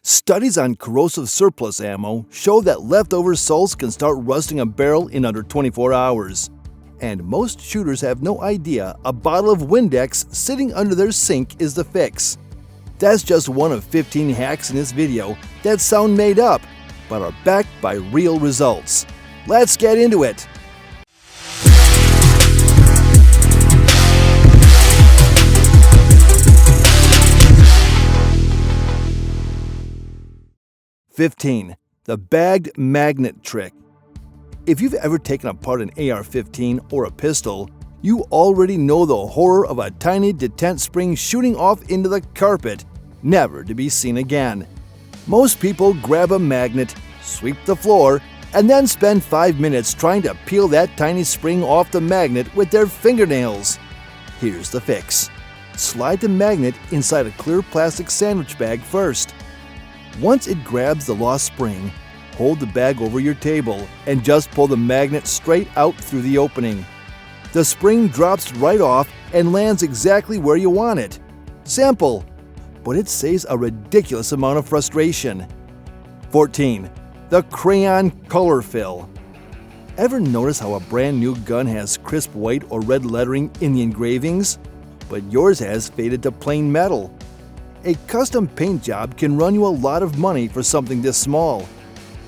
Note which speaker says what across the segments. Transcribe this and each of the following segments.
Speaker 1: Studies on corrosive surplus ammo show that leftover salts can start rusting a barrel in under 24 hours. And most shooters have no idea a bottle of Windex sitting under their sink is the fix. That's just one of 15 hacks in this video that sound made up, but are backed by real results. Let's get into it! #15. The bagged magnet trick. If you've ever taken apart an AR-15 or a pistol, you already know the horror of a tiny detent spring shooting off into the carpet, never to be seen again. Most people grab a magnet, sweep the floor, and then spend 5 minutes trying to peel that tiny spring off the magnet with their fingernails. Here's the fix. Slide the magnet inside a clear plastic sandwich bag first. Once it grabs the lost spring, hold the bag over your table and just pull the magnet straight out through the opening. The spring drops right off and lands exactly where you want it. Simple, but it saves a ridiculous amount of frustration. #14. The crayon color fill. Ever notice how a brand new gun has crisp white or red lettering in the engravings, but yours has faded to plain metal? A custom paint job can run you a lot of money for something this small.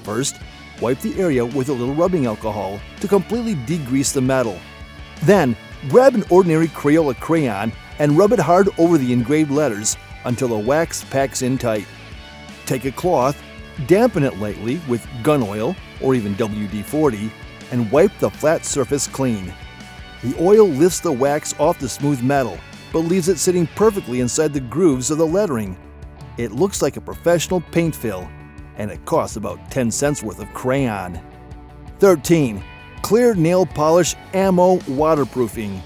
Speaker 1: First, wipe the area with a little rubbing alcohol to completely degrease the metal. Then, grab an ordinary Crayola crayon and rub it hard over the engraved letters until the wax packs in tight. Take a cloth, dampen it lightly with gun oil or even WD-40, and wipe the flat surface clean. The oil lifts the wax off the smooth metal, but leaves it sitting perfectly inside the grooves of the lettering. It looks like a professional paint fill, and it costs about 10 cents worth of crayon. #13. Clear nail polish ammo waterproofing.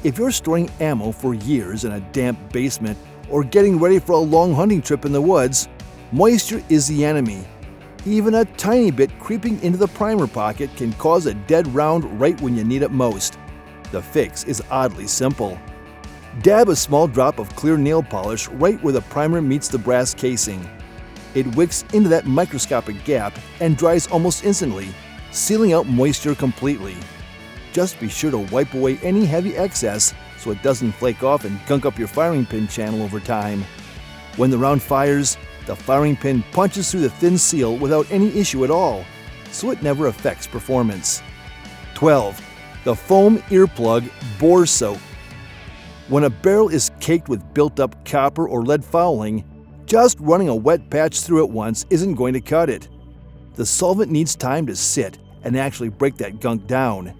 Speaker 1: If you're storing ammo for years in a damp basement or getting ready for a long hunting trip in the woods, moisture is the enemy. Even a tiny bit creeping into the primer pocket can cause a dead round right when you need it most. The fix is oddly simple. Dab a small drop of clear nail polish right where the primer meets the brass casing. It wicks into that microscopic gap and dries almost instantly, sealing out moisture completely. Just be sure to wipe away any heavy excess so it doesn't flake off and gunk up your firing pin channel over time. When the round fires, the firing pin punches through the thin seal without any issue at all, so it never affects performance. #12. The foam earplug bore soak. When a barrel is caked with built-up copper or lead fouling, just running a wet patch through it once isn't going to cut it. The solvent needs time to sit and actually break that gunk down.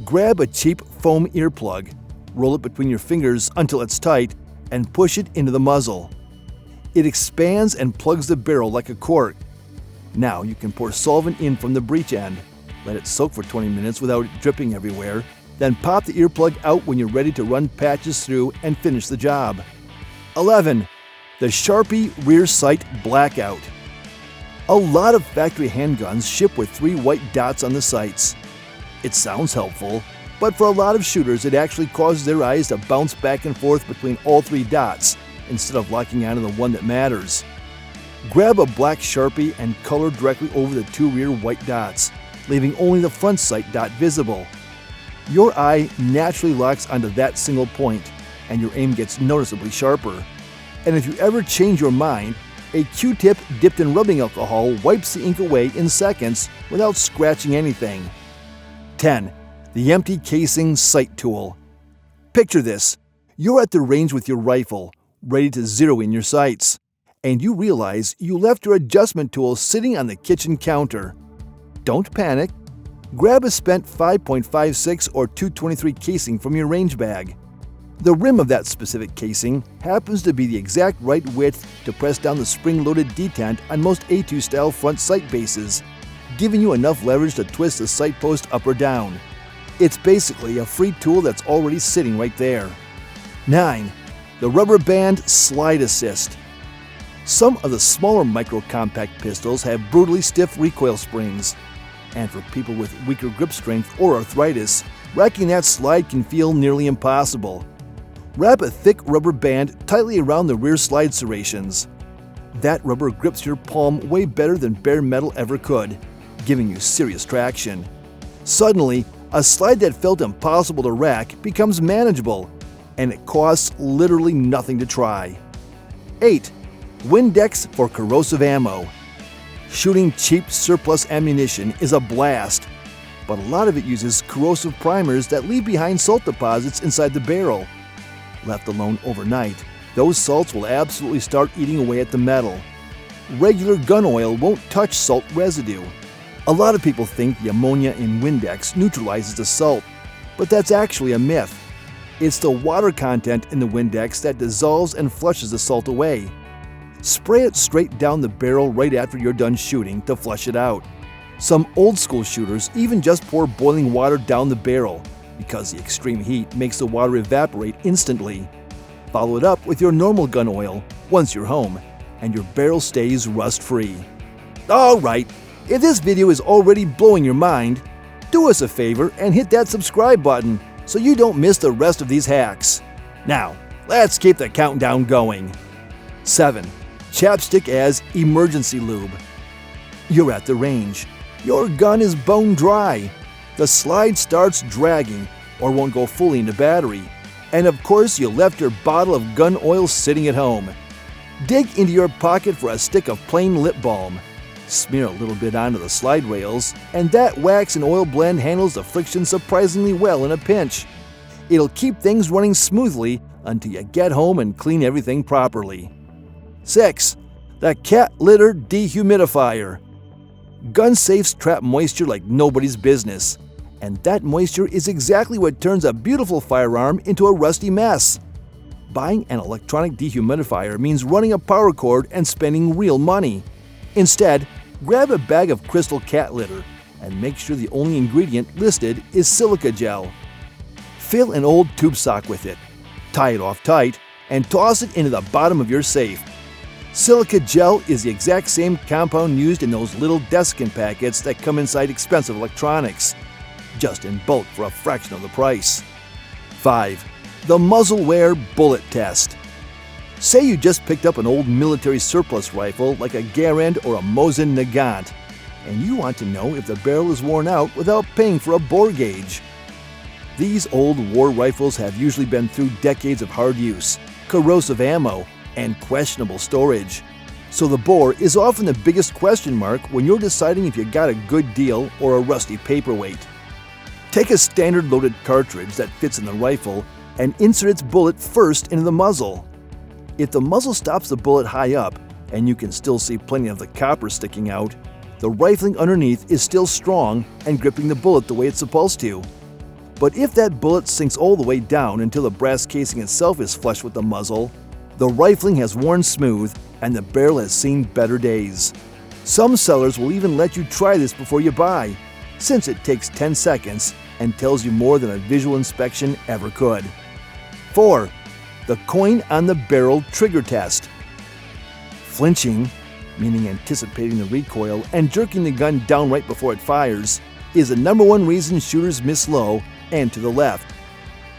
Speaker 1: Grab a cheap foam earplug, roll it between your fingers until it's tight, and push it into the muzzle. It expands and plugs the barrel like a cork. Now you can pour solvent in from the breech end, let it soak for 20 minutes without it dripping everywhere, then pop the earplug out when you're ready to run patches through and finish the job. #11. The Sharpie rear sight blackout. A lot of factory handguns ship with 3 white dots on the sights. It sounds helpful, but for a lot of shooters it actually causes their eyes to bounce back and forth between all 3 dots instead of locking onto the one that matters. Grab a black Sharpie and color directly over the 2 rear white dots, leaving only the front sight dot visible. Your eye naturally locks onto that single point, and your aim gets noticeably sharper. And if you ever change your mind, a Q-tip dipped in rubbing alcohol wipes the ink away in seconds without scratching anything. 10. The empty casing sight tool. Picture this. You're at the range with your rifle, ready to zero in your sights, and you realize you left your adjustment tool sitting on the kitchen counter. Don't panic. Grab a spent 5.56 or 223 casing from your range bag. The rim of that specific casing happens to be the exact right width to press down the spring-loaded detent on most A2-style front sight bases, giving you enough leverage to twist the sight post up or down. It's basically a free tool that's already sitting right there. 9. The rubber band slide assist. Some of the smaller micro-compact pistols have brutally stiff recoil springs, and for people with weaker grip strength or arthritis, racking that slide can feel nearly impossible. Wrap a thick rubber band tightly around the rear slide serrations. That rubber grips your palm way better than bare metal ever could, giving you serious traction. Suddenly, a slide that felt impossible to rack becomes manageable, and it costs literally nothing to try. 8. Windex for corrosive ammo. Shooting cheap surplus ammunition is a blast, but a lot of it uses corrosive primers that leave behind salt deposits inside the barrel. Left alone overnight, those salts will absolutely start eating away at the metal. Regular gun oil won't touch salt residue. A lot of people think the ammonia in Windex neutralizes the salt, but that's actually a myth. It's the water content in the Windex that dissolves and flushes the salt away. Spray it straight down the barrel right after you're done shooting to flush it out. Some old school shooters even just pour boiling water down the barrel because the extreme heat makes the water evaporate instantly. Follow it up with your normal gun oil once you're home, and your barrel stays rust-free. Alright, if this video is already blowing your mind, do us a favor and hit that subscribe button so you don't miss the rest of these hacks. Now, let's keep the countdown going. 7. Chapstick as emergency lube. You're at the range. Your gun is bone dry. The slide starts dragging or won't go fully into battery. And of course, you left your bottle of gun oil sitting at home. Dig into your pocket for a stick of plain lip balm. Smear a little bit onto the slide rails, and that wax and oil blend handles the friction surprisingly well in a pinch. It'll keep things running smoothly until you get home and clean everything properly. 6. The cat litter dehumidifier. Gun safes trap moisture like nobody's business, and that moisture is exactly what turns a beautiful firearm into a rusty mess. Buying an electronic dehumidifier means running a power cord and spending real money. Instead, grab a bag of crystal cat litter and make sure the only ingredient listed is silica gel. Fill an old tube sock with it, tie it off tight, and toss it into the bottom of your safe. Silica gel is the exact same compound used in those little desiccant packets that come inside expensive electronics, just in bulk for a fraction of the price. 5. The muzzle wear bullet test. Say you just picked up an old military surplus rifle like a Garand or a Mosin Nagant, and you want to know if the barrel is worn out without paying for a bore gauge. These old war rifles have usually been through decades of hard use, corrosive ammo, and questionable storage. So the bore is often the biggest question mark when you're deciding if you got a good deal or a rusty paperweight. Take a standard loaded cartridge that fits in the rifle and insert its bullet first into the muzzle. If the muzzle stops the bullet high up and you can still see plenty of the copper sticking out, the rifling underneath is still strong and gripping the bullet the way it's supposed to. But if that bullet sinks all the way down until the brass casing itself is flush with the muzzle, the rifling has worn smooth and the barrel has seen better days. Some sellers will even let you try this before you buy, since it takes 10 seconds and tells you more than a visual inspection ever could. 4. The coin on the barrel trigger test. Flinching, meaning anticipating the recoil and jerking the gun down right before it fires, is the #1 reason shooters miss low and to the left.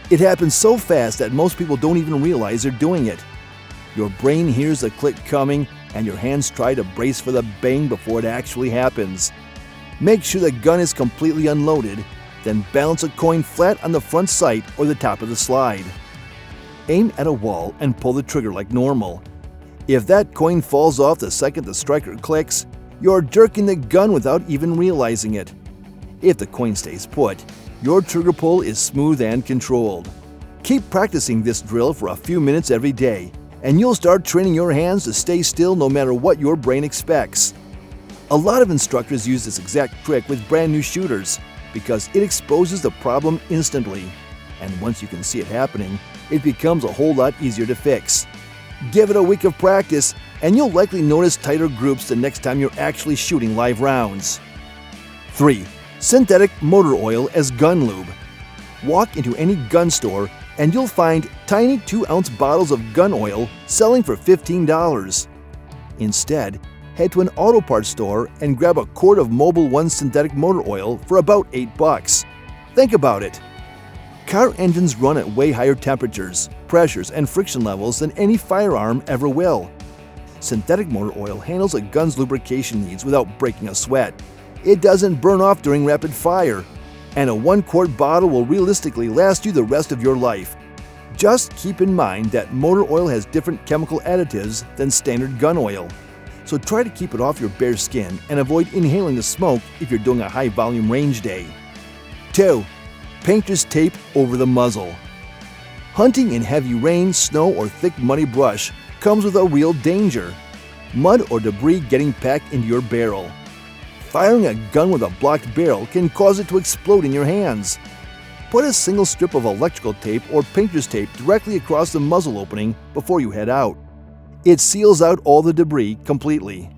Speaker 1: It happens so fast that most people don't even realize they're doing it. Your brain hears the click coming and your hands try to brace for the bang before it actually happens. Make sure the gun is completely unloaded, then balance a coin flat on the front sight or the top of the slide. Aim at a wall and pull the trigger like normal. If that coin falls off the second the striker clicks, you're jerking the gun without even realizing it. If the coin stays put, your trigger pull is smooth and controlled. Keep practicing this drill for a few minutes every day, and you'll start training your hands to stay still no matter what your brain expects. A lot of instructors use this exact trick with brand new shooters because it exposes the problem instantly. And once you can see it happening, it becomes a whole lot easier to fix. Give it a week of practice, and you'll likely notice tighter groups the next time you're actually shooting live rounds. 3. Synthetic motor oil as gun lube. Walk into any gun store and you'll find tiny 2-ounce bottles of gun oil selling for $15. Instead, head to an auto parts store and grab a quart of Mobil 1 synthetic motor oil for about $8. Think about it. Car engines run at way higher temperatures, pressures, and friction levels than any firearm ever will. Synthetic motor oil handles a gun's lubrication needs without breaking a sweat. It doesn't burn off during rapid fire, and a 1-quart bottle will realistically last you the rest of your life. Just keep in mind that motor oil has different chemical additives than standard gun oil, so try to keep it off your bare skin and avoid inhaling the smoke if you're doing a high-volume range day. 2. Painter's tape over the muzzle. Hunting in heavy rain, snow, or thick muddy brush comes with a real danger: mud or debris getting packed into your barrel. Firing a gun with a blocked barrel can cause it to explode in your hands. Put a single strip of electrical tape or painter's tape directly across the muzzle opening before you head out. It seals out all the debris completely.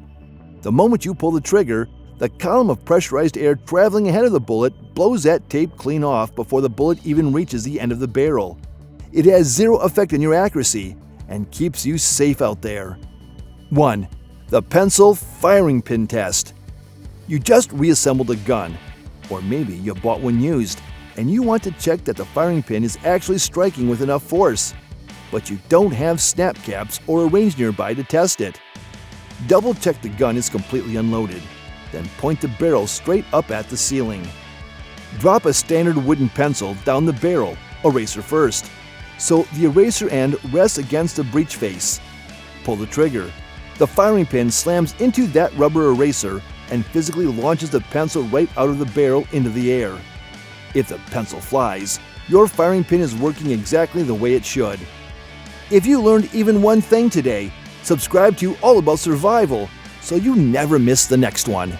Speaker 1: The moment you pull the trigger, the column of pressurized air traveling ahead of the bullet blows that tape clean off before the bullet even reaches the end of the barrel. It has zero effect on your accuracy and keeps you safe out there. 1. The pencil firing pin test. You just reassembled a gun, or maybe you bought one used, and you want to check that the firing pin is actually striking with enough force, but you don't have snap caps or a range nearby to test it. Double check the gun is completely unloaded, then point the barrel straight up at the ceiling. Drop a standard wooden pencil down the barrel, eraser first, so the eraser end rests against the breech face. Pull the trigger. The firing pin slams into that rubber eraser and physically launches the pencil right out of the barrel into the air. If the pencil flies, your firing pin is working exactly the way it should. If you learned even one thing today, subscribe to All About Survival so you never miss the next one.